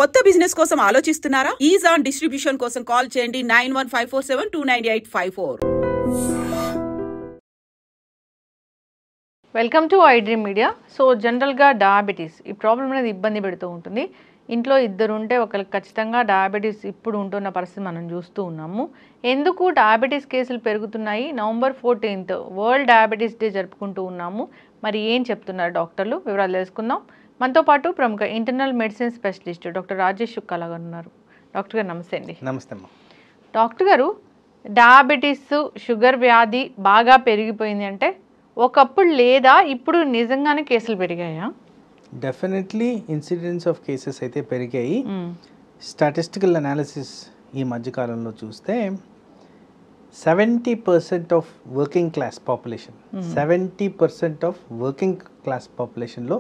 కొత్త బిజినెస్ కోసం ఆలోచిస్తున్నారా? ఈజ్ ఆన్ డిస్ట్రిబ్యూషన్ కోసం కాల్ చేయండి 9154729854. Welcome to iDream media. So జనరల్గా డయాబెటీస్ ఈ ప్రాబ్లం అనేది ఇబ్బంది పెడుతూ ఉంటుంది. ఇంట్లో ఇద్దరు ఉంటే ఒకరికి ఖచ్చితంగా డయాబెటీస్ ఇప్పుడు ఉంటున్న పరిస్థితి మనం చూస్తూ ఉన్నాము. ఎందుకు డయాబెటీస్ కేసులు పెరుగుతున్నాయి? November 14th world diabetes day జరుపుకుంటూ ఉన్నాము. మరి ఏం చెప్తున్నారు డాక్టర్లు? వివరాలు తెలుసుకుందాం. మనతో పాటు ప్రముఖ internal medicine specialist doctor Rajesh Shukla గారు ఉన్నారు. డాక్టర్ గారు నమస్తే అండి. నమస్తే అమ్మా. డాక్టర్ గారు, డయాబెటీస్ షుగర్ వ్యాధి బాగా పెరిగిపోయింది అంటే ఒకప్పుడు లేదా ఇప్పుడు నిజంగానే కేసులు పెరిగాయా? డెఫినెట్లీ ఇన్సిడెన్స్ ఆఫ్ కేసెస్ అయితే పెరిగాయి. స్టాటిస్టికల్ అనాలిసిస్ ఈ మధ్యకాలంలో చూస్తే 70% of working class population 70% of working class పాపులేషన్లో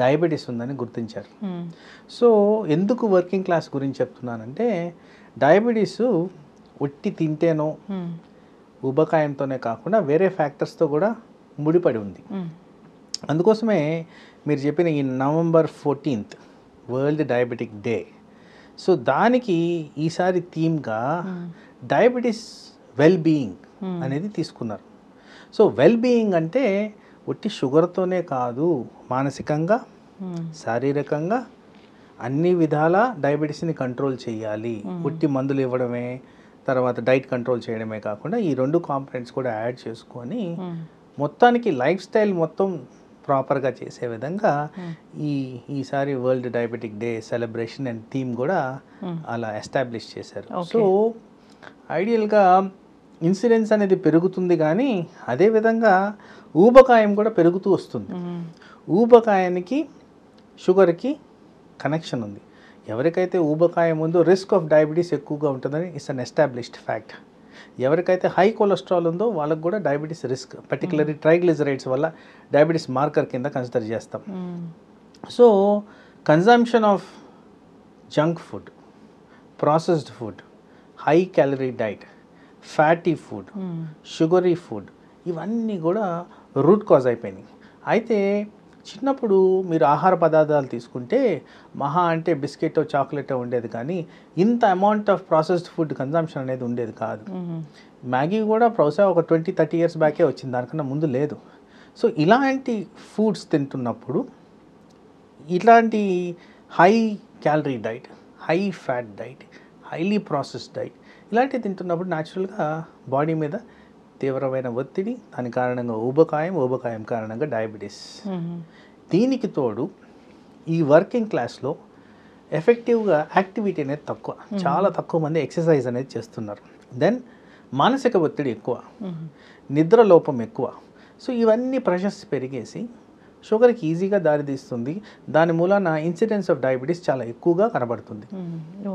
డయాబెటీస్ ఉందని గుర్తించారు. సో ఎందుకు వర్కింగ్ క్లాస్ గురించి చెప్తున్నానంటే, డయాబెటీస్ ఒట్టి తింటేనో ఊబకాయంతోనే కాకుండా వేరే ఫ్యాక్టర్స్తో కూడా ముడిపడి ఉంది. అందుకోసమే మీరు చెప్పిన ఈ November 14th world diabetic day, so దానికి ఈసారి థీమ్గా డయాబెటీస్ వెల్ బీయింగ్ అనేది తీసుకున్నారు. సో వెల్ బీయింగ్ అంటే ఒట్టి షుగర్తోనే కాదు, మానసికంగా శారీరకంగా అన్ని విధాల డయాబెటీస్ని కంట్రోల్ చేయాలి. ఒట్టి మందులు ఇవ్వడమే, తర్వాత డైట్ కంట్రోల్ చేయడమే కాకుండా ఈ రెండు కాంపనెంట్స్ కూడా యాడ్ చేసుకొని మొత్తానికి లైఫ్ స్టైల్ మొత్తం ప్రాపర్గా చేసే విధంగా ఈసారి world diabetic day celebration and theme కూడా అలా ఎస్టాబ్లిష్ చేశారు. సో ఐడియల్గా ఇన్సిడెన్స్ అనేది పెరుగుతుంది, కానీ అదేవిధంగా ఊబకాయం కూడా పెరుగుతూ వస్తుంది. ఊబకాయానికి షుగర్కి కనెక్షన్ ఉంది. ఎవరికైతే ఊబకాయం ఉందో రిస్క్ ఆఫ్ డయాబెటీస్ ఎక్కువగా ఉంటుందని ఇట్స్ అన్ ఎస్టాబ్లిష్డ్ ఫ్యాక్ట్. ఎవరికైతే హై కొలెస్ట్రాల్ ఉందో వాళ్ళకు కూడా డయాబెటీస్ రిస్క్, పర్టికులర్లీ ట్రైగ్లిజరైడ్స్ వల్ల డయాబెటీస్ మార్కర్ కింద కన్సిడర్ చేస్తాం. So consumption of junk food, processed food, high calorie diet, fatty food, sugary food, ఇవన్నీ కూడా రూట్ కాజ్ అయిపోయినాయి. అయితే చిన్నప్పుడు మీరు ఆహార పదార్థాలు తీసుకుంటే మహా అంటే బిస్కెట్ చాక్లెట్ ఉండేది, కానీ ఇంత amount of processed food consumption అనేది ఉండేది కాదు. మ్యాగీ కూడా బహుశా ఒక 20-30 years బ్యాకే వచ్చింది, దానికన్నా ముందు లేదు. సో ఇలాంటి ఫుడ్స్ తింటున్నప్పుడు, ఇలాంటి high calorie diet, high fat diet, highly processed diet ఇలాంటివి తింటున్నప్పుడు న్యాచురల్గా బాడీ మీద తీవ్రమైన ఒత్తిడి, దాని కారణంగా ఊబకాయం కారణంగా డయాబెటీస్. దీనికి తోడు ఈ వర్కింగ్ క్లాస్లో ఎఫెక్టివ్గా యాక్టివిటీ అనేది తక్కువ, చాలా తక్కువ మంది ఎక్సర్సైజ్ అనేది చేస్తున్నారు. దెన్ మానసిక ఒత్తిడి ఎక్కువ, నిద్ర లోపం ఎక్కువ. సో ఇవన్నీ ప్రెషర్స్ పెరిగేసి షుగర్కి ఈజీగా దారితీస్తుంది. దాని మూలాన ఇన్సిడెన్స్ ఆఫ్ డయాబెటీస్ చాలా ఎక్కువగా కనబడుతుంది.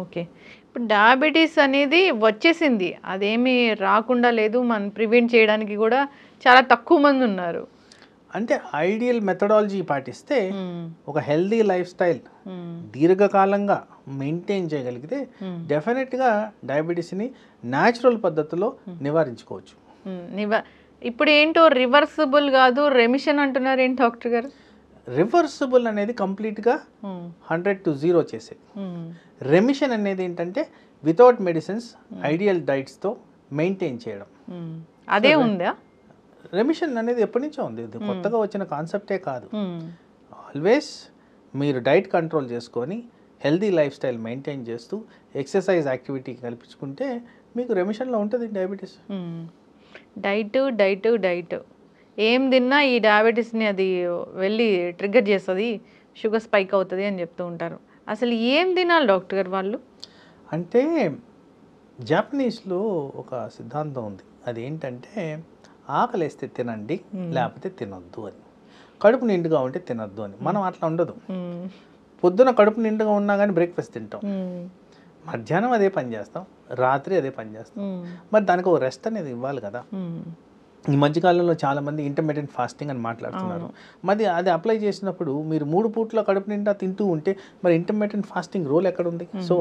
ఓకే, ఇప్పుడు డయాబెటీస్ అనేది వచ్చేసింది, అదేమీ రాకుండా లేదు, మనం ప్రివెంట్ చేయడానికి కూడా చాలా తక్కువ మంది ఉన్నారు. అంటే ఐడియల్ మెథడాలజీ పాటిస్తే ఒక హెల్దీ లైఫ్ స్టైల్ దీర్ఘకాలంగా మెయింటైన్ చేయగలిగితే డెఫినెట్గా డయాబెటీస్ని న్యాచురల్ పద్ధతిలో నివారించుకోవచ్చు. ఇప్పుడు ఏంటో రివర్సిబుల్ కాదు, రెమిషన్ అంటున్నారు ఏంటి డాక్టర్ గారు? రివర్సిబుల్ అనేది కంప్లీట్గా 100 to 0 చేసేది. రెమిషన్ అనేది ఏంటంటే వితౌట్ మెడిసిన్స్ ఐడియల్ డైట్స్తో మెయింటైన్ చేయడం. అదే ఉందా? రెమిషన్ అనేది ఎప్పటి నుంచో ఉంది, ఇది కొత్తగా వచ్చిన కాన్సెప్టే కాదు. ఆల్వేస్ మీరు డైట్ కంట్రోల్ చేసుకొని హెల్దీ లైఫ్ స్టైల్ మెయింటైన్ చేస్తూ ఎక్సర్సైజ్ యాక్టివిటీ కల్పించుకుంటే మీకు రెమిషన్లో ఉంటుంది డయాబెటీస్. డైట్ ఏం తిన్నా ఈ డయాబెటీస్ని అది వెళ్ళి ట్రిగ్గర్ చేస్తుంది, షుగర్ స్పైక్ అవుతుంది అని చెప్తూ ఉంటారు. అసలు ఏం తినాలి డాక్టర్ గారు వాళ్ళు? అంటే జాపనీస్లో ఒక సిద్ధాంతం ఉంది, అదేంటంటే ఆకలేస్తే తినండి, లేకపోతే తినొద్దు అని. కడుపు నిండుగా ఉంటే తినొద్దు అని. మనం అట్లా ఉండదు. పొద్దున కడుపు నిండుగా ఉన్నా కానీ బ్రేక్ఫాస్ట్ తింటాం, మధ్యాహ్నం అదే పని చేస్తాం, రాత్రి అదే పని చేస్తాం. మరి దానికి ఒక రెస్ట్ అనేది ఇవ్వాలి కదా. ఈ మధ్యకాలంలో చాలామంది ఇంటర్మీడియట్ ఫాస్టింగ్ అని మాట్లాడుతున్నారు. మరి అది అప్లై చేసినప్పుడు మీరు 3 పూట్ల కడుపు నిండా తింటూ ఉంటే మరి ఇంటర్మీడియట్ ఫాస్టింగ్ రోల్ ఎక్కడ ఉంది? So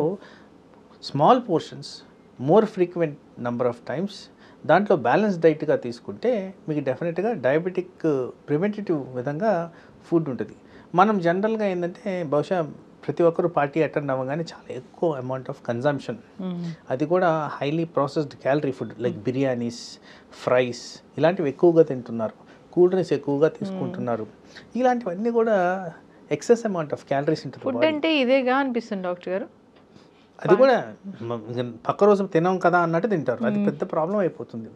small portions, more frequent number of times, దాంట్లో బ్యాలెన్స్ డైట్గా తీసుకుంటే మీకు డెఫినెట్గా డయాబెటిక్ ప్రివెంటేటివ్ విధంగా ఫుడ్ ఉంటుంది. మనం జనరల్గా ఏంటంటే బహుశా ప్రతి ఒక్కరు పార్టీ అటెండ్ అవ్వగానే చాలా ఎక్కువ అమౌంట్ ఆఫ్ కన్జంప్షన్, అది కూడా highly processed calorie food like biryanis, fries ఇలాంటివి ఎక్కువగా తింటున్నారు, కూల్ డ్రింక్స్ ఎక్కువగా తీసుకుంటున్నారు. ఇలాంటివన్నీ కూడా ఎక్సెస్ అమౌంట్ ఆఫ్ క్యాలరీస్ ఉంటుంది. ఫుడ్ అంటే ఇదేగా అనిపిస్తుంది డాక్టర్ గారు. అది కూడా పక్క రోజు తినం కదా అన్నట్టు తింటారు, అది పెద్ద ప్రాబ్లం అయిపోతుంది.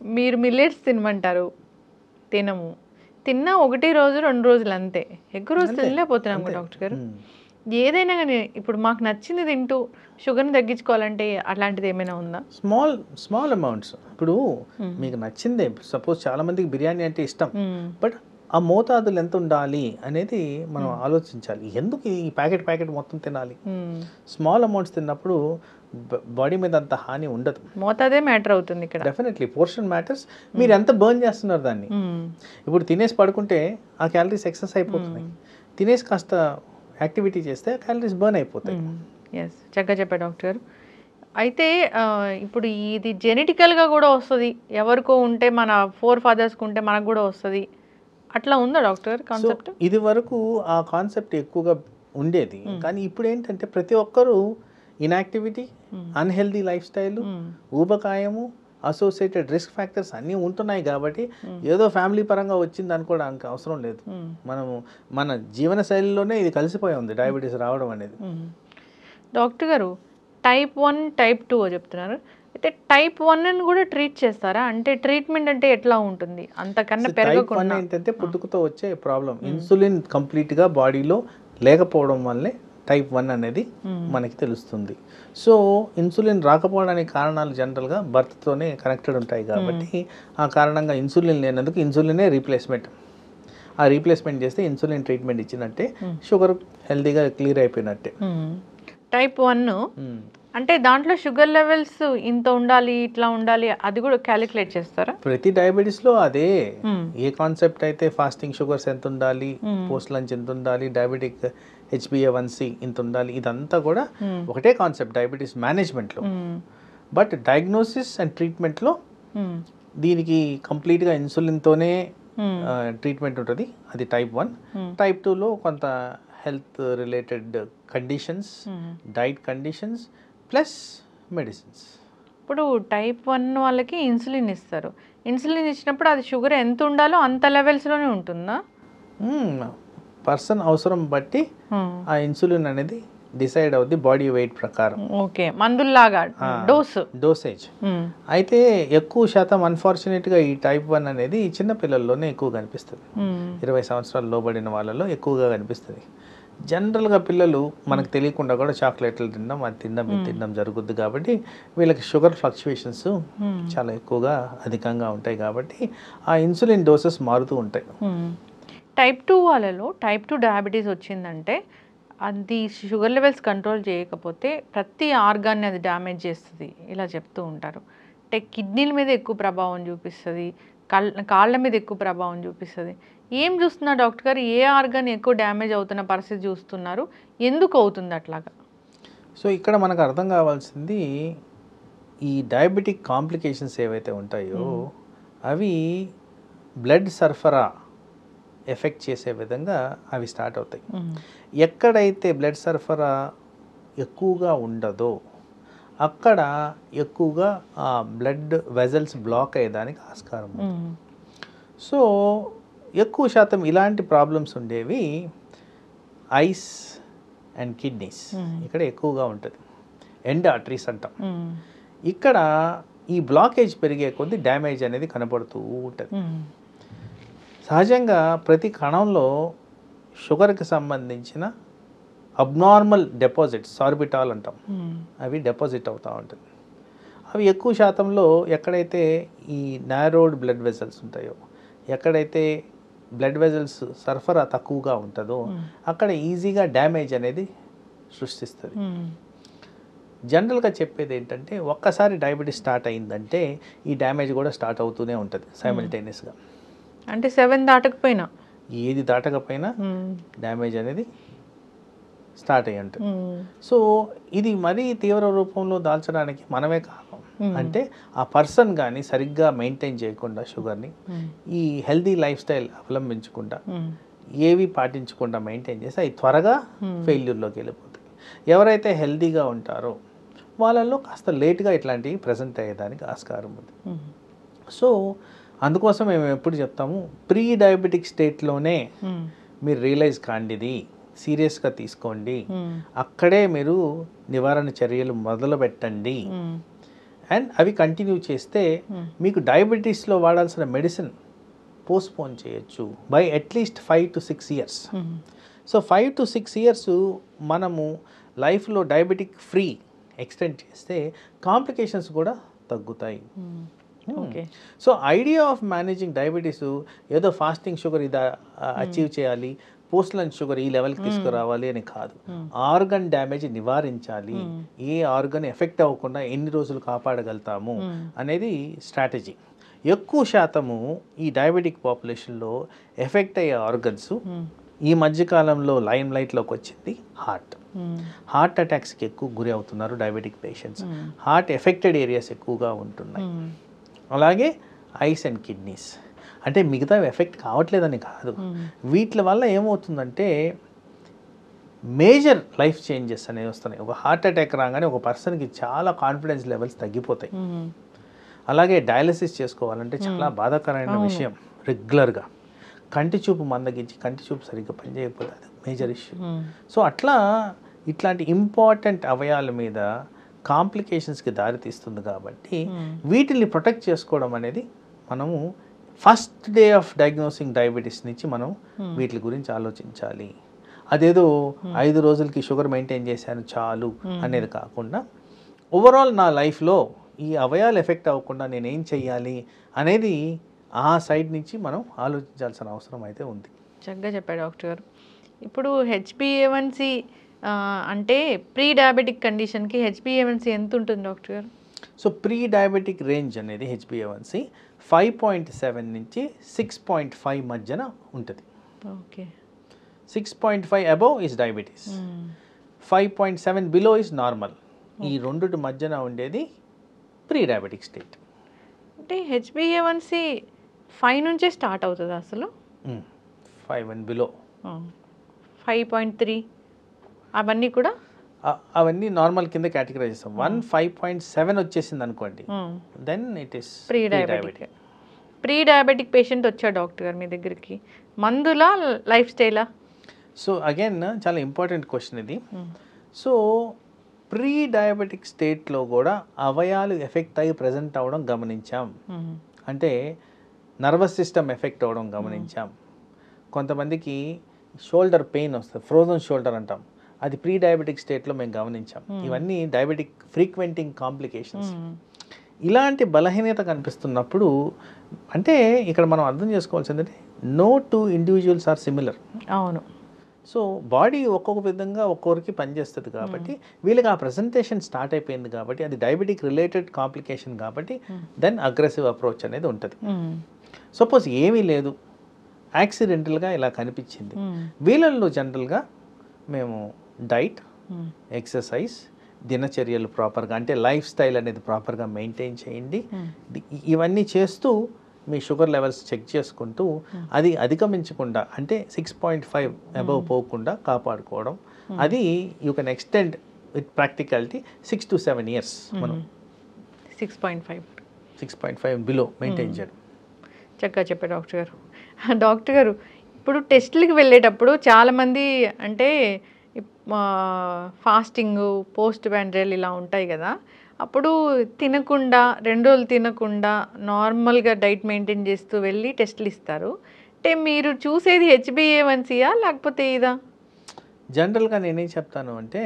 మీరు మిల్లెట్స్ తినమంటారు, తినము, తిన్నా 1 రోజు 2 రోజులు అంతే, ఎక్కువ రోజు తినలేకపోతున్నాం డాక్టర్ గారు. ఏదైనా కానీ ఇప్పుడు మాకు నచ్చింది తింటూ షుగర్ని తగ్గించుకోవాలంటే అట్లాంటిది ఏమైనా ఉందా? Small amounts. ఇప్పుడు మీకు నచ్చిందే, సపోజ్ చాలా మందికి బిర్యానీ అంటే ఇష్టం, బట్ ఆ మోతాదులు ఎంత ఉండాలి అనేది మనం ఆలోచించాలి. ఎందుకు ఈ ప్యాకెట్ మొత్తం తినాలి? స్మాల్ అమౌంట్స్ తిన్నప్పుడు బాడీ మీద అంత హాని ఉండదు. మోతాదే మ్యాటర్ అవుతుంది ఇక్కడ. Definitely portion matters. మీరు ఎంత బర్న్ చేస్తున్నారు దాన్ని. ఇప్పుడు తినేసి పడుకుంటే ఆ క్యాలరీస్ ఎక్సెస్ అయిపోతున్నాయి, తినేసి కాస్త యాక్టివిటీ చేస్తే క్యాలరీస్ బర్న్ అయిపోతాయి. ఎస్, చక్కగా చెప్పారు డాక్టర్ గారు. అయితే ఇప్పుడు ఇది జెనెటికల్గా కూడా వస్తుంది, ఎవరికో ఉంటే మన 4 fathersకి ఉంటే మనకు కూడా వస్తుంది, అట్లా ఉందా డాక్టర్ కాన్సెప్ట్? ఇది వరకు ఆ కాన్సెప్ట్ ఎక్కువగా ఉండేది, కానీ ఇప్పుడు ఏంటంటే ప్రతి ఒక్కరూ ఇన్యాక్టివిటీ, అన్హెల్దీ లైఫ్ స్టైల్, ఊబకాయము, అసోసియేటెడ్ రిస్క్ ఫ్యాక్టర్స్ అన్నీ ఉంటున్నాయి కాబట్టి ఏదో ఫ్యామిలీ పరంగా వచ్చింది అనుకోవడానికి అవసరం లేదు. మనము మన జీవన శైలిలోనే ఇది కలిసిపోయి ఉంది డయాబెటీస్ రావడం అనేది. డాక్టర్ గారు టైప్ 1 టైప్ 2 చెప్తున్నారు, అయితే టైప్ 1 కూడా ట్రీట్ చేస్తారా? అంటే ట్రీట్మెంట్ అంటే ఎట్లా ఉంటుంది? అంతకన్నా పెరగకుండా ఏంటంటే పుట్టుకతో వచ్చే ప్రాబ్లం, ఇన్సులిన్ కంప్లీట్గా బాడీలో లేకపోవడం వల్లే టైప్ 1 అనేది మనకి తెలుస్తుంది. సో ఇన్సులిన్ రాకపోవడానికి కారణాలు జనరల్గా బర్త్తోనే కనెక్టెడ్ ఉంటాయి కాబట్టి ఆ కారణంగా ఇన్సులిన్ లేనందుకు ఇన్సులినే రీప్లేస్మెంట్. ఆ రీప్లేస్మెంట్ చేస్తే ఇన్సులిన్ ట్రీట్మెంట్ ఇచ్చినట్టే, షుగర్ హెల్తీగా క్లియర్ అయిపోయినట్టే. టైప్ 1 అంటే దాంట్లో షుగర్ లెవెల్స్ ఇంత ఉండాలి, ఇట్లా ఉండాలి, అది కూడా క్యాలిక్యులేట్ చేస్తారా? ప్రతి డయాబెటీస్లో అదే ఏ కాన్సెప్ట్ అయితే ఫాస్టింగ్ షుగర్స్ ఎంత ఉండాలి, పోస్ట్ లంచ్ ఎంత ఉండాలి, డయాబెటిక్ HbA1c ఇంత ఉండాలి, ఇదంతా కూడా ఒకటే కాన్సెప్ట్ డయాబెటీస్ మేనేజ్మెంట్లో. బట్ డయాగ్నోసిస్ అండ్ ట్రీట్మెంట్లో దీనికి కంప్లీట్గా ఇన్సులిన్తోనే ట్రీట్మెంట్ ఉంటుంది, అది టైప్ 1. టైప్ 2లో కొంత health related conditions, diet conditions plus medicines. ఇప్పుడు టైప్ 1 వాళ్ళకి ఇన్సులిన్ ఇస్తారు, ఇన్సులిన్ ఇచ్చినప్పుడు అది షుగర్ ఎంత ఉండాలో అంత లెవెల్స్లోనే ఉంటుందా? పర్సన్ అవసరం బట్టి ఆ ఇన్సులిన్ అనేది డిసైడ్ అవుద్ది బాడీ వెయిట్ ప్రకారం. ఓకే, మందుల్లాగా డోసేజ్. అయితే ఎక్కువ శాతం అన్ఫార్చునేట్గా ఈ టైప్ 1 అనేది చిన్న పిల్లల్లోనే ఎక్కువ కనిపిస్తుంది, 20 సంవత్సరాల లోబడిన వాళ్ళలో ఎక్కువగా కనిపిస్తుంది. జనరల్గా పిల్లలు మనకు తెలియకుండా కూడా చాక్లెట్లు తినడం, అది తినడం, ఇది తినడం జరుగుద్ది కాబట్టి వీళ్ళకి షుగర్ ఫ్లక్చువేషన్స్ చాలా ఎక్కువగా అధికంగా ఉంటాయి కాబట్టి ఆ ఇన్సులిన్ డోసెస్ మారుతూ ఉంటాయి. టైప్ 2 వాళ్ళలో టైప్ 2 డయాబెటీస్ వచ్చిందంటే అది షుగర్ లెవెల్స్ కంట్రోల్ చేయకపోతే ప్రతి ఆర్గాన్ని అది డ్యామేజ్ చేస్తుంది ఇలా చెప్తూ ఉంటారు. అంటే కిడ్నీల మీద ఎక్కువ ప్రభావం చూపిస్తుంది, కాళ్ళ మీద ఎక్కువ ప్రభావం చూపిస్తుంది. ఏం చూస్తున్నారు డాక్టర్ గారు? ఏ ఆర్గాన్ ఎక్కువ డ్యామేజ్ అవుతున్న పరిస్థితి చూస్తున్నారు, ఎందుకు అవుతుంది అట్లాగా? సో ఇక్కడ మనకు అర్థం కావాల్సింది ఈ డయాబెటిక్ కాంప్లికేషన్స్ ఏవైతే ఉంటాయో అవి బ్లడ్ సరఫరా ఎఫెక్ట్ చేసే విధంగా అవి స్టార్ట్ అవుతాయి. ఎక్కడైతే బ్లడ్ సరఫరా ఎక్కువగా ఉండదో అక్కడ ఎక్కువగా ఆ బ్లడ్ వెజల్స్ బ్లాక్ అయ్యేదానికి ఆస్కారం ఉంది. సో ఎక్కువ శాతం ఇలాంటి ప్రాబ్లమ్స్ ఉండేవి ఐస్ అండ్ కిడ్నీస్, ఇక్కడ ఎక్కువగా ఉంటుంది. ఎండ్ ఆర్టరీస్ అంటాం. ఇక్కడ ఈ బ్లాకేజ్ పెరిగే కొద్దీ డ్యామేజ్ అనేది కనపడుతూ ఉంటుంది. సహజంగా ప్రతి కణంలో షుగర్కి సంబంధించిన అబ్నార్మల్ డిపాజిట్స్, సార్బిటాల్ అంటాం, అవి డిపాజిట్ అవుతూ ఉంటుంది. అవి ఎక్కువ శాతంలో ఎక్కడైతే ఈ నారోడ్ బ్లడ్ వెజల్స్ ఉంటాయో, ఎక్కడైతే బ్లడ్ వెజల్స్ సరఫరా తక్కువగా ఉంటుందో అక్కడ ఈజీగా డ్యామేజ్ అనేది సృష్టిస్తుంది. జనరల్గా చెప్పేది ఏంటంటే ఒక్కసారి డయాబెటీస్ స్టార్ట్ అయిందంటే ఈ డ్యామేజ్ కూడా స్టార్ట్ అవుతూనే ఉంటుంది సైమల్టేనియస్గా. అంటే 7 దాటకపోయినా, ఏది దాటకపోయినా డ్యామేజ్ అనేది స్టార్ట్ అయ్యి ఉంటుంది. సో ఇది మరీ తీవ్ర రూపంలో దాల్చడానికి మనమే కారణం. అంటే ఆ పర్సన్ కానీ సరిగ్గా మెయింటైన్ చేయకుండా షుగర్ని, ఈ హెల్దీ లైఫ్ స్టైల్ అవలంబించకుండా, ఏవి పాటించకుండా మెయింటైన్ చేస్తే అవి త్వరగా ఫెయిల్యూర్లోకి వెళ్ళిపోతాయి. ఎవరైతే హెల్తీగా ఉంటారో వాళ్ళల్లో కాస్త లేట్గా ఇట్లాంటివి ప్రజెంట్ అయ్యేదానికి ఆస్కారం ఉంది. సో అందుకోసం మేము ఎప్పుడు చెప్తాము, ప్రీ డయాబెటిక్ స్టేట్లోనే మీరు రియలైజ్ కాండిది, సీరియస్గా తీసుకోండి, అక్కడే మీరు నివారణ చర్యలు మొదలు పెట్టండి. అండ్ అవి కంటిన్యూ చేస్తే మీకు డయాబెటీస్లో వాడాల్సిన మెడిసిన్ పోస్ట్పోన్ చేయొచ్చు by at least 5 to 6 years. So 5 to 6 years మనము లైఫ్లో డయాబెటిక్ ఫ్రీ ఎక్స్టెండ్ చేస్తే కాంప్లికేషన్స్ కూడా తగ్గుతాయి. So idea of managing diabetes ఏదో ఫాస్టింగ్ షుగర్ ఇది అచీవ్ చేయాలి, పోస్ట్ లంచ్ షుగర్ ఈ లెవెల్కి తీసుకురావాలి అని కాదు. ఆర్గన్ డ్యామేజ్ నివారించాలి, ఏ ఆర్గన్ ఎఫెక్ట్ అవ్వకుండా ఎన్ని రోజులు కాపాడగలుగుతాము అనేది స్ట్రాటజీ. ఎక్కువ శాతము ఈ డయాబెటిక్ పాపులేషన్లో ఎఫెక్ట్ అయ్యే ఆర్గన్స్ ఈ మధ్యకాలంలో లైమ్ లైట్లోకి వచ్చింది హార్ట్ అటాక్స్కి ఎక్కువ గురి అవుతున్నారు diabetic patients. Heart affected areas ఎక్కువగా ఉంటున్నాయి. అలాగే ఐస్ అండ్ కిడ్నీస్, అంటే మిగతా ఎఫెక్ట్ కావట్లేదని కాదు, వీటి వల్ల ఏమవుతుందంటే మేజర్ లైఫ్ చేంజెస్ అనేవి వస్తున్నాయి. ఒక హార్ట్ అటాక్ రాగానే ఒక పర్సన్కి చాలా కాన్ఫిడెన్స్ లెవెల్స్ తగ్గిపోతాయి. అలాగే డయాలసిస్ చేసుకోవాలంటే చాలా బాధాకరమైన విషయం. రెగ్యులర్గా కంటి చూపు మందగించి కంటి చూపు సరిగ్గా పనిచేయకపోతే అది మేజర్ ఇష్యూ. సో అట్లా ఇట్లాంటి ఇంపార్టెంట్ అవయాల మీద కాంప్లికేషన్స్కి దారితీస్తుంది. కాబట్టి వీటిని ప్రొటెక్ట్ చేసుకోవడం అనేది మనము first day of diagnosing diabetes నుంచి మనం వీటి గురించి ఆలోచించాలి. అదేదో 5 రోజులకి షుగర్ మెయింటైన్ చేశాను చాలు అనేది కాకుండా ఓవరాల్ నా లైఫ్లో ఈ అవయాలు ఎఫెక్ట్ అవ్వకుండా నేను ఏం చెయ్యాలి అనేది ఆ సైడ్ నుంచి మనం ఆలోచించాల్సిన అవసరం అయితే ఉంది. చక్కగా చెప్పాడు డాక్టర్ గారు. ఇప్పుడు HbA1c అంటే ప్రీ డయాబెటిక్ కండిషన్కి HbA1c ఎంత ఉంటుంది డాక్టర్ గారు? సో ప్రీ డయాబెటిక్ రేంజ్ అనేది HbA1c 5.7 నుంచి 6.5 మధ్యన ఉంటుంది. Okay. 6.5 above is diabetes, 5.7 below is normal. ఈ రెండుటి మధ్యన ఉండేది ప్రీ డయాబెటిక్ స్టేట్. అంటే HbA1c 5 నుంచే స్టార్ట్ అవుతుంది అసలు? 5 and బిలో, 5.3 అవన్నీ కూడా అవన్నీ నార్మల్ కింద కేటగిరైజ్ చేస్తాం. 5.7 వచ్చేసింది అనుకోండి, then it is prediabetic. Prediabetic patient వచ్చాడు డాక్టర్ గారు మీ దగ్గరికి, మందులా లైఫ్ స్టైలా? సో అగైన్ చాలా ఇంపార్టెంట్ క్వశ్చన్ ఇది. సో ప్రీ డయాబెటిక్ స్టేట్లో కూడా అవయాలు ఎఫెక్ట్ అయ్యి ప్రజెంట్ అవ్వడం గమనించాం. అంటే నర్వస్ సిస్టమ్ ఎఫెక్ట్ అవ్వడం గమనించాం. కొంతమందికి షోల్డర్ పెయిన్ వస్తుంది, ఫ్రోజన్ షోల్డర్ అంటాం, అది ప్రీ డయాబెటిక్ స్టేట్లో మేము గమనించాం. ఇవన్నీ డయాబెటిక్ ఫ్రీక్వెంటింగ్ కాంప్లికేషన్స్. ఇలాంటి బలహీనత కనిపిస్తున్నప్పుడు అంటే ఇక్కడ మనం అర్థం చేసుకోవాల్సింది no two individuals are similar. అవును. సో బాడీ ఒక్కొక్క విధంగా ఒక్కొక్కరికి పనిచేస్తుంది కాబట్టి వీళ్ళకి ఆ ప్రజెంటేషన్ స్టార్ట్ అయిపోయింది కాబట్టి అది డయాబెటిక్ రిలేటెడ్ కాంప్లికేషన్ కాబట్టి దెన్ అగ్రెసివ్ అప్రోచ్ అనేది ఉంటుంది. సపోజ్ ఏమీ లేదు, యాక్సిడెంటల్గా ఇలా కనిపించింది, వీళ్ళల్లో జనరల్గా మేము డైట్, ఎక్సర్సైజ్, దినచర్యలు ప్రాపర్గా అంటే లైఫ్ స్టైల్ అనేది ప్రాపర్గా మెయింటైన్ చేయండి, ఇవన్నీ చేస్తూ మీ షుగర్ లెవెల్స్ చెక్ చేసుకుంటూ అది అధిగమించకుండా అంటే 6.5 అబవ్ పోకుండా కాపాడుకోవడం, అది you can extend with practicality 6 to 7 years మనం 6.5 బిలో మెయింటైన్ చేయడం. చక్కగా చెప్పారు డాక్టర్ గారు. డాక్టర్ గారు ఇప్పుడు టెస్టులకి వెళ్ళేటప్పుడు చాలామంది అంటే ఫాస్టింగ్, పోస్ట్ బ్యాండ్రెల్ ఇలా ఉంటాయి కదా, అప్పుడు తినకుండా 2 రోజులు తినకుండా నార్మల్గా డైట్ మెయింటైన్ చేస్తూ వెళ్ళి టెస్టులు ఇస్తారు. అంటే మీరు చూసేది HbA1cయా లేకపోతే ఇదా? జనరల్గా నేనేం చెప్తాను అంటే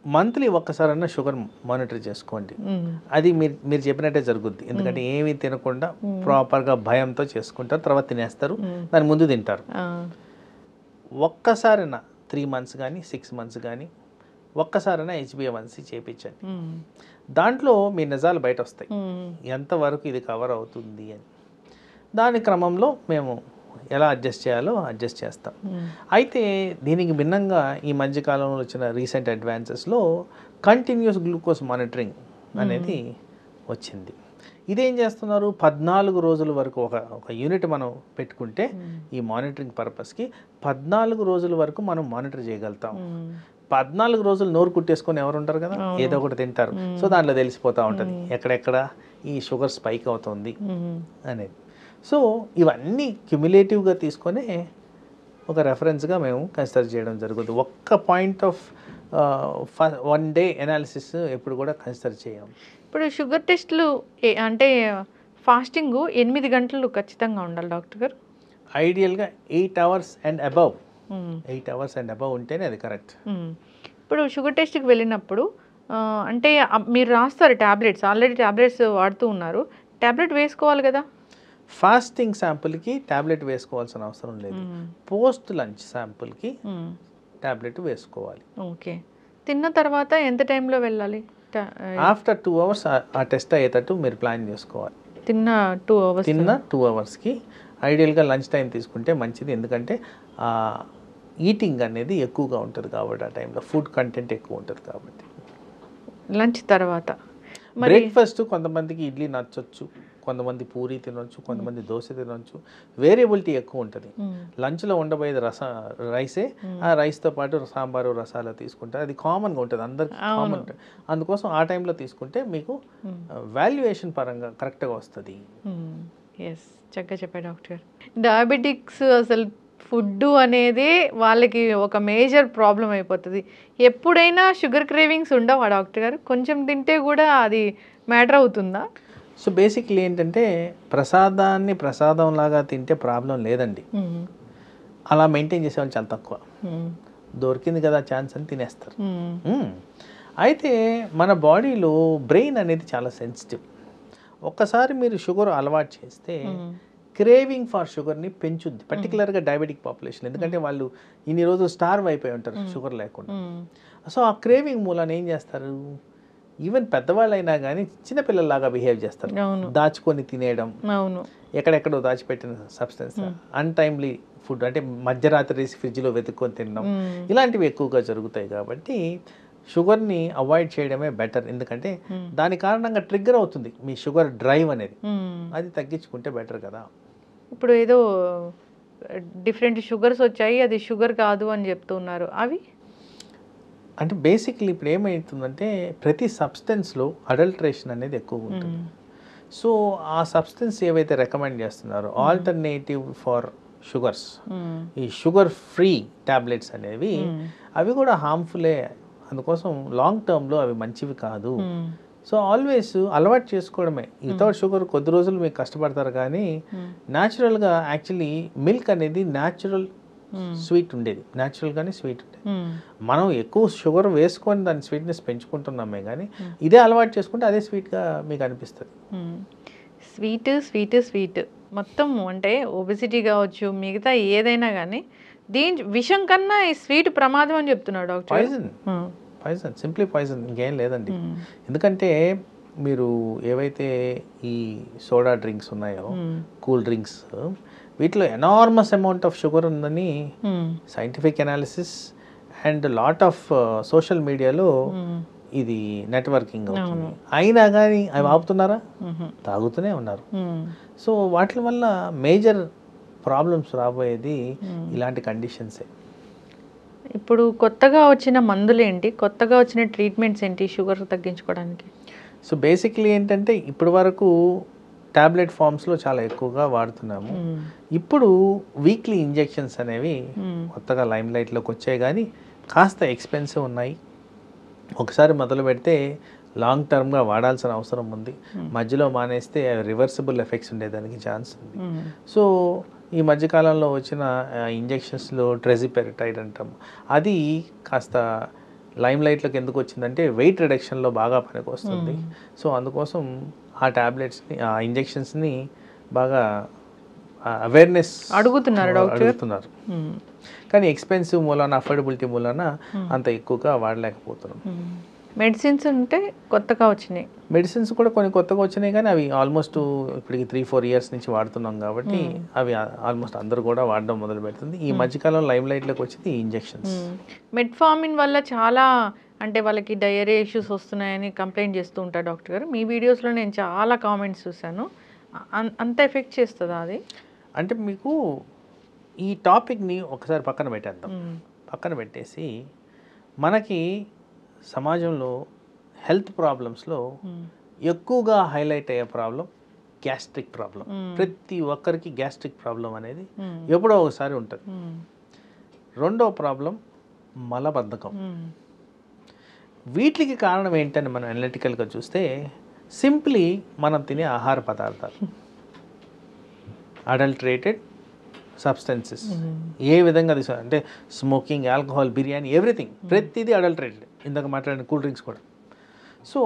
మంత్లీ ఒక్కసారన్నా షుగర్ మానిటర్ చేసుకోండి. అది మీరు చెప్పినట్టే జరుగుద్ది. ఎందుకంటే ఏమీ తినకుండా ప్రాపర్గా భయంతో చేసుకుంటారు, తర్వాత తినేస్తారు, దాని ముందు తింటారు. ఒక్కసారైనా 3 months కానీ 6 months కానీ ఒక్కసారైనా HbA1c చేయించండి. దాంట్లో మీ నిజాలు బయట వస్తాయి, ఎంతవరకు ఇది కవర్ అవుతుంది అని. దాని క్రమంలో మేము ఎలా అడ్జస్ట్ చేయాలో అడ్జస్ట్ చేస్తాం. అయితే దీనికి భిన్నంగా ఈ మధ్యకాలంలో వచ్చిన రీసెంట్ అడ్వాన్సెస్లో కంటిన్యూస్ గ్లూకోజ్ మానిటరింగ్ అనేది వచ్చింది. ఇదేం చేస్తున్నారు 14 రోజుల వరకు ఒక యూనిట్ మనం పెట్టుకుంటే ఈ మానిటరింగ్ పర్పస్కి 14 రోజుల వరకు మనం మానిటర్ చేయగలుగుతాం. 14 రోజులు నోరు కుట్టేసుకొని ఎవరు ఉంటారు కదా, ఏదో ఒకటి తింటారు. సో దాంట్లో తెలిసిపోతూ ఉంటుంది ఎక్కడెక్కడ ఈ షుగర్ స్పైక్ అవుతుంది అనేది. సో ఇవన్నీ క్యుములేటివ్గా తీసుకొని ఒక రెఫరెన్స్గా మేము కన్సిడర్ చేయడం జరుగుతుంది. ఒక్క పాయింట్ ఆఫ్ 1 డే అనాలిసిస్ ఎప్పుడు కూడా కన్సిడర్ చేయం. ఇప్పుడు షుగర్ టెస్ట్లు అంటే ఫాస్టింగ్ 8 గంటలు ఖచ్చితంగా ఉండాలి డాక్టర్ గారు? ఐడియల్గా 8 hours and above. 8 hours and above ఉంటేనే అది కరెక్ట్. ఇప్పుడు షుగర్ టెస్ట్కి వెళ్ళినప్పుడు అంటే మీరు రాస్తారు ట్యాబ్లెట్స్, ఆల్రెడీ ట్యాబ్లెట్స్ వాడుతూ ఉన్నారు, ట్యాబ్లెట్ వేసుకోవాలి కదా? ఫాస్టింగ్ శాంపుల్కి ట్యాబ్లెట్ వేసుకోవాల్సిన అవసరం లేదు. పోస్ట్ లంచ్ శాంపుల్కి ట్యాబ్లెట్ వేసుకోవాలి. ఓకే. తిన్న తర్వాత ఎంత టైంలో వెళ్ళాలి? ఆఫ్టర్ 2 hours ఆ టెస్ట్ అయ్యేటట్టు మీరు ప్లాన్ చేసుకోవాలి. తిన్న 2 hours, తిన్న 2 hours ఐడియల్గా లంచ్ టైం తీసుకుంటే మంచిది. ఎందుకంటే ఈటింగ్ అనేది ఎక్కువగా ఉంటుంది కాబట్టి ఆ టైంలో ఫుడ్ కంటెంట్ ఎక్కువ ఉంటుంది కాబట్టి. లంచ్ తర్వాత బ్రేక్ఫాస్ట్ కొంతమందికి ఇడ్లీ నచ్చొచ్చు, కొంతమంది పూరి తినొచ్చు, కొంతమంది దోశ తినొచ్చు, వేరియబిలిటీ ఎక్కువ ఉంటుంది. లంచ్లో ఉండబోయేది రైసే, ఆ రైస్తో పాటు సాంబారు రసాలు తీసుకుంటారు, అది కామన్గా ఉంటుంది, అందరికి కామన్ ఉంటుంది. అందుకోసం ఆ టైంలో తీసుకుంటే మీకు వాల్యుయేషన్ పరంగా కరెక్ట్గా వస్తుంది. ఎస్, చక్కగా చెప్పారు డాక్టర్. డయాబెటిక్స్ అసలు ఫుడ్ అనేది వాళ్ళకి ఒక మేజర్ ప్రాబ్లం అయిపోతుంది. ఎప్పుడైనా షుగర్ క్రేవింగ్స్ ఉండవా డాక్టర్ గారు? కొంచెం తింటే కూడా అది మ్యాటర్ అవుతుందా? సో బేసిక్లీ ఏంటంటే ప్రసాదాన్ని ప్రసాదంలాగా తింటే ప్రాబ్లం లేదండి. అలా మెయింటైన్ చేసేవాళ్ళు చాలా తక్కువ. దొరికింది కదా ఛాన్స్ అని తినేస్తారు. అయితే మన బాడీలో బ్రెయిన్ అనేది చాలా సెన్సిటివ్. ఒక్కసారి మీరు షుగర్ అలవాటు చేస్తే క్రేవింగ్ ఫర్ షుగర్ని పెంచుద్ది, పర్టికులర్గా డయాబెటిక్ పాపులేషన్. ఎందుకంటే వాళ్ళు ఇన్ని రోజులు స్టార్వ్ అయిపోయి ఉంటారు షుగర్ లేకుండా. సో ఆ క్రేవింగ్ మూలాన్ని ఏం చేస్తారు, ఈవెన్ పెద్దవాళ్ళైనా కానీ చిన్నపిల్లల్లాగా బిహేవ్ చేస్తారు. దాచుకొని తినేయడం, ఎక్కడెక్కడో దాచిపెట్టిన సబ్స్టెన్స్, అన్టైమ్లీ ఫుడ్ అంటే మధ్యరాత్రి ఫ్రిడ్జ్లో వెతుక్కొని తినడం, ఇలాంటివి ఎక్కువగా జరుగుతాయి. కాబట్టి షుగర్ని అవాయిడ్ చేయడమే బెటర్. ఎందుకంటే దాని కారణంగా ట్రిగ్గర్ అవుతుంది మీ షుగర్ డ్రైవ్ అనేది, అది తగ్గించుకుంటే బెటర్ కదా. ఇప్పుడు ఏదో డిఫరెంట్ షుగర్స్ వచ్చాయి, అది షుగర్ కాదు అని చెప్తున్నారు, అవి అంటే బేసిక్లీ ఇప్పుడు ఏమవుతుందంటే ప్రతి సబ్స్టెన్స్లో అడల్ట్రేషన్ అనేది ఎక్కువ ఉంటుంది. సో ఆ సబ్స్టెన్స్ ఏవైతే రికమెండ్ చేస్తున్నారో ఆల్టర్నేటివ్ ఫర్ షుగర్స్, ఈ షుగర్ ఫ్రీ ట్యాబ్లెట్స్ అనేవి అవి కూడా హార్మ్ఫుల్లే. అందుకోసం లాంగ్ టర్మ్లో అవి మంచివి కాదు. సో ఆల్వేస్ అలవాటు చేసుకోవడమే. వితౌట్ షుగర్ కొద్ది రోజులు మీకు కష్టపడతారు, కానీ న్యాచురల్గా యాక్చువల్లీ మిల్క్ అనేది న్యాచురల్ స్వీట్ ఉండేది, న్యాచురల్గానే స్వీట్ ఉండేది. మనం ఎక్కువ షుగర్ వేసుకొని దాని స్వీట్నెస్ పెంచుకుంటున్నామే, కానీ ఇదే అలవాటు చేసుకుంటే అదే స్వీట్గా మీకు అనిపిస్తుంది. స్వీట్ స్వీట్ స్వీట్ మొత్తం అంటే ఒబెసిటీ కావచ్చు, మిగతా ఏదైనా కానీ దీని విషం కన్నా ఈ స్వీట్ ప్రమాదం అని చెప్తున్నాడు డాక్టర్. పాయిజన్, సింప్లీ పాయిజన్, ఇంకేం లేదండి. ఎందుకంటే మీరు ఏవైతే ఈ సోడా డ్రింక్స్ ఉన్నాయో, కూల్ డ్రింక్స్, వీటిలో ఎనార్మస్ అమౌంట్ ఆఫ్ షుగర్ ఉందని scientific analysis and lot of social మీడియాలో ఇది నెట్వర్కింగ్ అవుతుంది. అయినా కానీ అవి ఆపుతున్నారా? తాగుతూనే ఉన్నారు. సో వాటి వల్ల మేజర్ ప్రాబ్లమ్స్ రాబోయేది ఇలాంటి కండిషన్సే. ఇప్పుడు కొత్తగా వచ్చిన మందులు ఏంటి, కొత్తగా వచ్చిన ట్రీట్మెంట్స్ ఏంటి షుగర్ తగ్గించుకోవడానికి? సో బేసిక్లీ ఏంటంటే ఇప్పటి వరకు టాబ్లెట్ ఫామ్స్లో చాలా ఎక్కువగా వాడుతున్నాము. ఇప్పుడు వీక్లీ ఇంజెక్షన్స్ అనేవి కొత్తగా లైమ్ లైట్లోకి వచ్చాయి, కానీ కాస్త ఎక్స్పెన్సివ్ ఉన్నాయి. ఒకసారి మొదలు పెడితే లాంగ్ టర్మ్గా వాడాల్సిన అవసరం ఉంది. మధ్యలో మానేస్తే రివర్సిబుల్ ఎఫెక్ట్స్ ఉండేదానికి ఛాన్స్ ఉంది. సో ఈ మధ్యకాలంలో వచ్చిన ఇంజెక్షన్స్లో ట్రెజిపెరిటైడ్ అంటాం, అది కాస్త లైమ్ లైట్లోకి ఎందుకు వచ్చిందంటే వెయిట్ రిడక్షన్లో బాగా పనికి వస్తుంది. సో అందుకోసం ఆ ట్యాబ్లెట్స్ని, ఆ ఇంజెక్షన్స్ని బాగా అవేర్నెస్ అడుగుతున్నారు. కానీ ఎక్స్పెన్సివ్ మూలాన, అఫోర్డబిలిటీ మూలాన అంత ఎక్కువగా వాడలేకపోతున్నాం. మెడిసిన్స్ ఉంటే కొత్తగా వచ్చినాయి, మెడిసిన్స్ కూడా కొన్ని కొత్తగా వచ్చినాయి, కానీ అవి ఆల్మోస్ట్ ఇప్పటికి 3-4 years నుంచి వాడుతున్నాం కాబట్టి అవి ఆల్మోస్ట్ అందరూ కూడా వాడడం మొదలు పెడుతుంది. ఈ మధ్యకాలం లైమ్ లైట్లోకి వచ్చింది ఈ ఇంజెక్షన్స్. మెట్ఫార్మిన్ వల్ల చాలా అంటే వాళ్ళకి డయేరియా ఇష్యూస్ వస్తున్నాయని కంప్లైంట్ చేస్తూ ఉంటారు డాక్టర్ గారు. మీ వీడియోస్లో నేను చాలా కామెంట్స్ చూశాను. అంత ఎఫెక్ట్ చేస్తుందా అది? అంటే మీకు ఈ టాపిక్ని ఒకసారి పక్కన పెట్టేద్దాం. పక్కన పెట్టేసి మనకి సమాజంలో హెల్త్ ప్రాబ్లమ్స్లో ఎక్కువగా హైలైట్ అయ్యే ప్రాబ్లం గ్యాస్ట్రిక్ ప్రాబ్లం. ప్రతి ఒక్కరికి గ్యాస్ట్రిక్ ప్రాబ్లం అనేది ఎప్పుడో ఒకసారి ఉంటుంది. రెండో ప్రాబ్లం మలబద్ధకం. వీటికి కారణం ఏంటని మనం అనలిటికల్గా చూస్తే సింప్లీ మనం తినే ఆహార పదార్థాలు, అడల్టరేటెడ్ సబ్స్టెన్సెస్. ఏ విధంగా అంటే స్మోకింగ్, ఆల్కహాల్, బిర్యానీ, ఎవ్రీథింగ్ ప్రతిదీ అడల్టరేటెడ్. ఇందాక మాట్లాడిన కూల్ డ్రింక్స్ కూడా. సో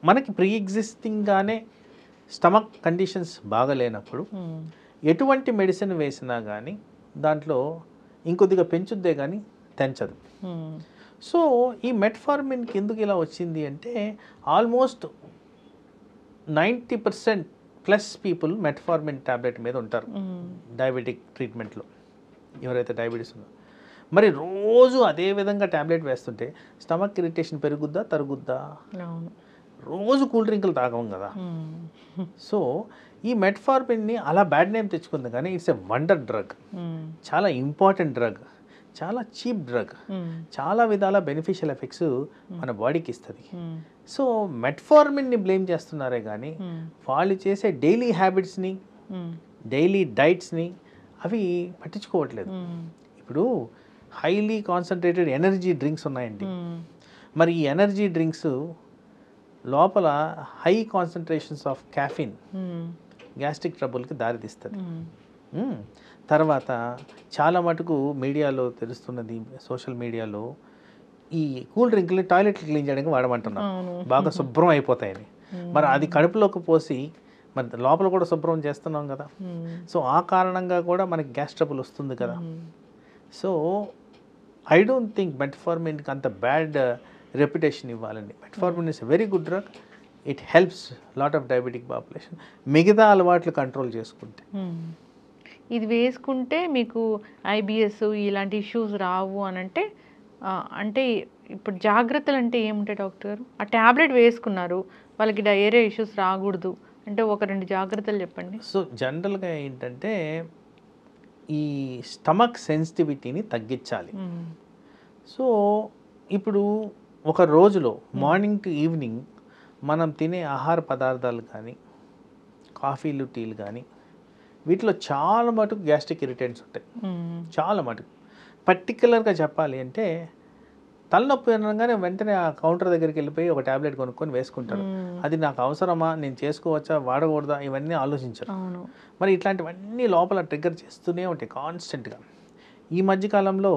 మనకి ప్రీ ఎగ్జిస్టింగ్గానే స్టమక్ కండిషన్స్ బాగలేనప్పుడు ఎటువంటి మెడిసిన్ వేసినా కానీ దాంట్లో ఇంకొద్దిగా పెంచుద్దే కానీ తెంచదు. సో ఈ మెట్ఫార్మిన్కి ఎందుకు ఇలా వచ్చింది అంటే almost 90% plus people metformin tablet మీద ఉంటారు డయాబెటిక్ ట్రీట్మెంట్లో, ఎవరైతే డయాబెటీస్ ఉన్నారో. మరి రోజు అదే విధంగా ట్యాబ్లెట్ వేస్తుంటే స్టమక్ ఇరిటేషన్ పెరుగుద్దా తరుగుద్దా? రోజు కూల్ డ్రింకులు తాగం కదా. సో ఈ మెట్ఫార్మిన్ని అలా బ్యాడ్ నేమ్ తెచ్చుకుంది, కానీ ఇట్స్ ఎ వండర్ డ్రగ్. చాలా ఇంపార్టెంట్ డ్రగ్, చాలా చీప్ డ్రగ్, చాలా విధాల బెనిఫిషియల్ ఎఫెక్ట్స్ మన బాడీకి ఇస్తుంది. సో మెట్ఫార్మిన్ని బ్లేమ్ చేస్తున్నారే కానీ వాళ్ళు చేసే డైలీ హ్యాబిట్స్ని, డైలీ డైట్స్ని అవి పట్టించుకోవట్లేదు. ఇప్పుడు హైలీ కాన్సన్ట్రేటెడ్ ఎనర్జీ డ్రింక్స్ ఉన్నాయండి. మరి ఈ ఎనర్జీ డ్రింక్స్ లోపల high concentrations of caffeine gastric ట్రబుల్కి దారితీస్తుంది. తర్వాత చాలా మటుకు మీడియాలో తెలుస్తున్నది, సోషల్ మీడియాలో ఈ కూల్ డ్రింక్ని టాయిలెట్లు క్లీన్ చేయడానికి వాడమంటున్నారు, బాగా శుభ్రం అయిపోతాయని. మరి అది కడుపులోకి పోసి మరి లోపల కూడా శుభ్రం చేస్తున్నాం కదా. సో ఆ కారణంగా కూడా మనకి గ్యాస్ ట్రబుల్ వస్తుంది కదా. సో ఐ డోంట్ థింక్ మెట్ఫార్మిన్కి అంత బ్యాడ్ రెప్యుటేషన్ ఇవ్వాలండి. Metformin is very good drug. It helps lot of diabetic population. మిగతా అలవాట్లు కంట్రోల్ చేసుకుంటే, ఇది వేసుకుంటే మీకు ఐబిఎస్ ఇలాంటి ఇష్యూస్ రావు అని అంటే, అంటే ఇప్పుడు జాగ్రత్తలు అంటే ఏముంటాయి డాక్టర్ గారు? ఆ ట్యాబ్లెట్ వేసుకున్నారు, వాళ్ళకి డయేరియా ఇష్యూస్ రాకూడదు అంటే ఒక 2 జాగ్రత్తలు చెప్పండి. సో జనరల్గా ఏంటంటే ఈ స్టమక్ సెన్సిటివిటీని తగ్గించాలి. సో ఇప్పుడు ఒక రోజులో మార్నింగ్ టు ఈవినింగ్ మనం తినే ఆహార పదార్థాలు కానీ, కాఫీలు, టీలు కానీ, వీటిలో చాలా మటుకు గ్యాస్ట్రిక్ ఇరిటెంట్స్ ఉంటాయి. చాలా మటుకు. పర్టికులర్గా చెప్పాలి అంటే తలనొప్పి అనగానే వెంటనే ఆ కౌంటర్ దగ్గరికి వెళ్ళిపోయి ఒక ట్యాబ్లెట్ కొనుక్కొని వేసుకుంటారు. అది నాకు అవసరమా, నేను చేసుకోవచ్చా, వాడకూడదా, ఇవన్నీ ఆలోచించరు. మరి ఇట్లాంటివన్నీ లోపల ట్రిగ్గర్ చేస్తూనే ఉంటాయి కాన్స్టెంట్గా. ఈ మధ్యకాలంలో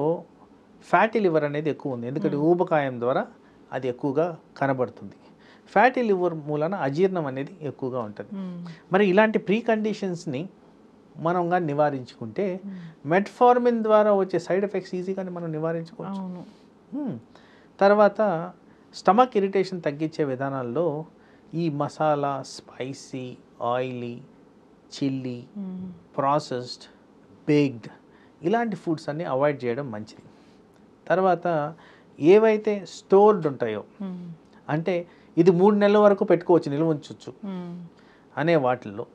ఫ్యాటీ లివర్ అనేది ఎక్కువ ఉంది, ఎందుకంటే ఊబకాయం ద్వారా అది ఎక్కువగా కనబడుతుంది. ఫ్యాటీ లివర్ మూలన అజీర్ణం అనేది ఎక్కువగా ఉంటుంది. మరి ఇలాంటి ప్రీ కండిషన్స్ని మనం కానీ నివారించుకుంటే మెట్ఫార్మిన్ ద్వారా వచ్చే సైడ్ ఎఫెక్ట్స్ ఈజీగానే మనం నివారించుకోవచ్చు. తర్వాత స్టమక్ ఇరిటేషన్ తగ్గించే విధానాల్లో ఈ masala, spicy, oily, chilli, processed, baked ఇలాంటి ఫుడ్స్ అన్నీ అవాయిడ్ చేయడం మంచిది. తర్వాత ఏవైతే స్టోర్డ్ ఉంటాయో, అంటే ఇది 3 నెలల వరకు పెట్టుకోవచ్చు, నిల్వ ఉంచవచ్చు అనే వాటిల్లో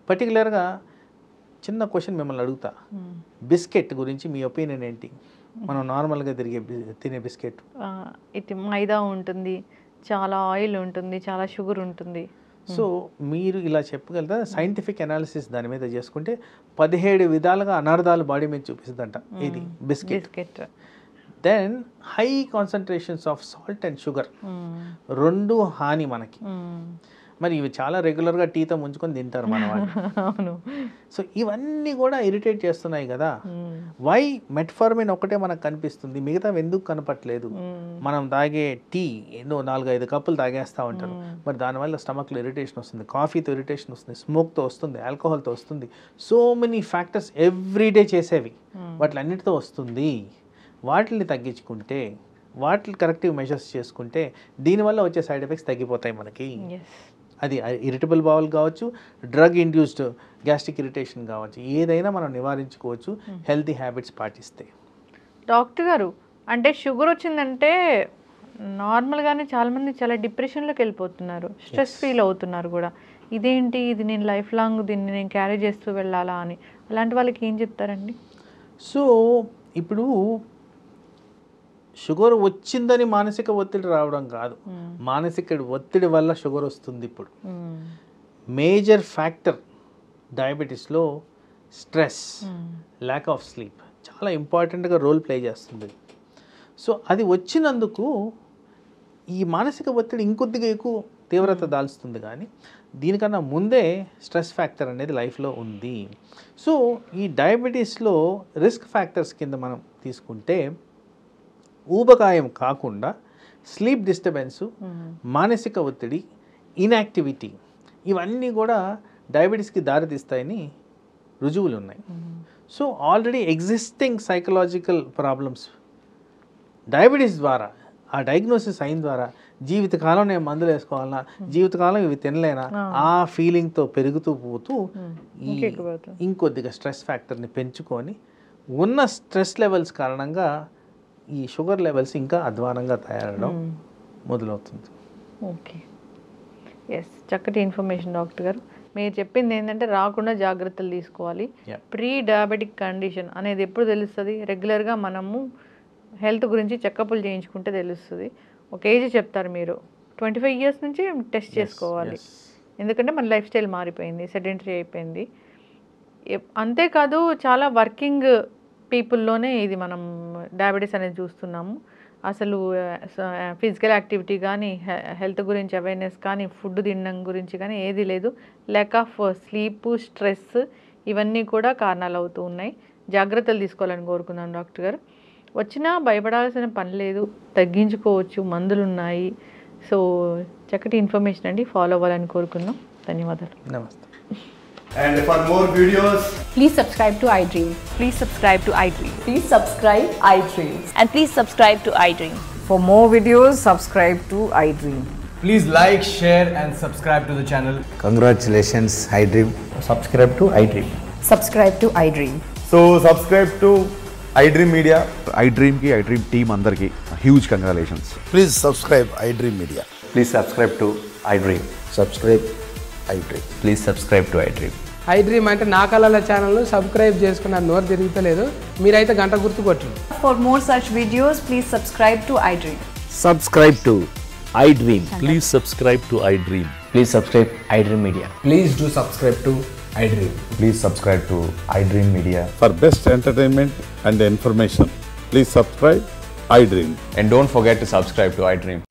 పర్టికులర్గా చిన్న క్వశ్చన్ మిమ్మల్ని అడుగుతా. బిస్కెట్ గురించి మీ ఒపీనియన్ ఏంటి? మనం నార్మల్గా తినే బిస్కెట్ ఇది మైదా ఉంటుంది, చాలా ఆయిల్ ఉంటుంది, చాలా షుగర్ ఉంటుంది. సో మీరు ఇలా చెప్పగలుగుతా సైంటిఫిక్ అనాలిసిస్ దాని మీద చేసుకుంటే 17 విధాలుగా అనర్థాలు బాడీ మీద చూపిస్తుందంట ఇది biscuit. Then high concentrations of salt and sugar, 2 హాని మనకి. మరి ఇవి చాలా రెగ్యులర్గా టీతో ముంచుకొని తింటారు మన వాళ్ళు. సో ఇవన్నీ కూడా ఇరిటేట్ చేస్తున్నాయి కదా. వై మెట్ఫార్మిన్ ఒకటే మనకు కనిపిస్తుంది, మిగతా ఎందుకు కనపట్లేదు? మనం తాగే టీ ఎన్నో 4-5 కప్పులు తాగేస్తూ ఉంటారు, మరి దానివల్ల స్టమక్లో ఇరిటేషన్ వస్తుంది, కాఫీతో ఇరిటేషన్ వస్తుంది, స్మోక్తో వస్తుంది, ఆల్కహాల్తో వస్తుంది. సో మెనీ ఫ్యాక్టర్స్ ఎవ్రీడే చేసేవి వాటిలన్నిటితో వస్తుంది. వాటిని తగ్గించుకుంటే, వాటిని కరెక్టివ్ మెజర్స్ చేసుకుంటే దీనివల్ల వచ్చే సైడ్ ఎఫెక్ట్స్ తగ్గిపోతాయి మనకి. అది ఇరిటబుల్ బౌల్ కావచ్చు, డ్రగ్ ఇండ్యూస్డ్ గ్యాస్ట్రిక్ ఇరిటేషన్ కావచ్చు, ఏదైనా మనం నివారించుకోవచ్చు హెల్తీ హ్యాబిట్స్ పాటిస్తే. డాక్టర్ గారు, అంటే షుగర్ వచ్చిందంటే నార్మల్గానే చాలామంది చాలా డిప్రెషన్లోకి వెళ్ళిపోతున్నారు, స్ట్రెస్ ఫీల్ అవుతున్నారు కూడా. ఇదేంటి, ఇది నేను లైఫ్ లాంగ్ దీన్ని నేను క్యారీ చేస్తూ వెళ్ళాలా అని, అలాంటి వాళ్ళకి ఏం చెప్తారండి? సో ఇప్పుడు షుగర్ వచ్చిందని మానసిక ఒత్తిడి రావడం కాదు, మానసిక ఒత్తిడి వల్ల షుగర్ వస్తుంది. ఇప్పుడు మేజర్ ఫ్యాక్టర్ డయాబెటీస్లో స్ట్రెస్, ల్యాక్ ఆఫ్ స్లీప్ చాలా ఇంపార్టెంట్గా రోల్ ప్లే చేస్తుంది. సో అది వచ్చినందుకు ఈ మానసిక ఒత్తిడి ఇంకొద్దిగా ఎక్కువ తీవ్రత దాల్చుతుంది, కానీ దీనికన్నా ముందే స్ట్రెస్ ఫ్యాక్టర్ అనేది లైఫ్లో ఉంది. సో ఈ డయాబెటీస్లో రిస్క్ ఫ్యాక్టర్స్ కింద మనం తీసుకుంటే ఊబకాయం కాకుండా స్లీప్ డిస్టర్బెన్సు, మానసిక ఒత్తిడి, ఇన్యాక్టివిటీ ఇవన్నీ కూడా డయాబెటీస్కి దారితీస్తాయని రుజువులు ఉన్నాయి. So already existing psychological problems diabetes ద్వారా, ఆ డయాగ్నోసిస్ అయిన ద్వారా జీవితకాలం నేను మందులు వేసుకోవాలన్నా, జీవితకాలం ఇవి తినలేనా, ఆ ఫీలింగ్తో పెరుగుతూ పోతూ ఇంకొద్దిగా స్ట్రెస్ ఫ్యాక్టర్ని పెంచుకొని ఉన్న స్ట్రెస్ లెవెల్స్ కారణంగా ఈ షుగర్ లెవెల్స్ ఇంకా అధ్వానంగా తయారవడం మొదలవుతుంది. ఓకే, ఎస్, చక్కటి ఇన్ఫర్మేషన్ డాక్టర్ గారు. మీరు చెప్పింది ఏంటంటే రాకుండా జాగ్రత్తలు తీసుకోవాలి. ప్రీ డయాబెటిక్ కండిషన్ అనేది ఎప్పుడు తెలుస్తుంది? రెగ్యులర్గా మనము హెల్త్ గురించి చెకప్లు చేయించుకుంటే తెలుస్తుంది. ఒక ఏజ్ చెప్తారు మీరు, 25 years నుంచి టెస్ట్ చేసుకోవాలి. ఎందుకంటే మన లైఫ్ స్టైల్ మారిపోయింది, సెడెంటరీ అయిపోయింది. అంతేకాదు చాలా వర్కింగ్ పీపుల్లోనే ఇది మనం డయాబెటీస్ అనేది చూస్తున్నాము. అసలు ఫిజికల్ యాక్టివిటీ కానీ, హెల్త్ గురించి అవేర్నెస్ కానీ, ఫుడ్ తినడం గురించి కానీ ఏది లేదు. ల్యాక్ ఆఫ్ స్లీప్, స్ట్రెస్ ఇవన్నీ కూడా కారణాలు అవుతూ ఉన్నాయి. జాగ్రత్తలు తీసుకోవాలని కోరుకున్నాను డాక్టర్ గారు. వచ్చినా భయపడాల్సిన పని లేదు, తగ్గించుకోవచ్చు, మందులు ఉన్నాయి. సో చక్కటి ఇన్ఫర్మేషన్ అండి, ఫాలో అవ్వాలని కోరుకున్నాం. ధన్యవాదాలు. నమస్తే. And for more videos, please subscribe to iDream. Please subscribe to iDream. Please subscribe iDream. And please subscribe to iDream. For more videos, subscribe to iDream. please like, share and subscribe to the channel. Congratulations, iDream. Subscribe to iDream. Subscribe to iDream. So subscribe to iDream Media. iDream ki iDream team andarki huge congratulations. Please subscribe iDream Media. Please subscribe to iDream. Subscribe iDream. Please subscribe to iDream. iDream అంటే నా కళల ఛానల్ను subscribe చేసుకున్న నోరు తిరుగుతలేదు, మీరైతే గంట గుర్తు కొట్టండి. For more such videos, please subscribe to iDream. Subscribe to iDream. Please subscribe to iDream. Please subscribe iDream Media. Please do subscribe to iDream. Please subscribe to iDream Media. For best entertainment and information, please subscribe iDream. And don't forget to subscribe to iDream.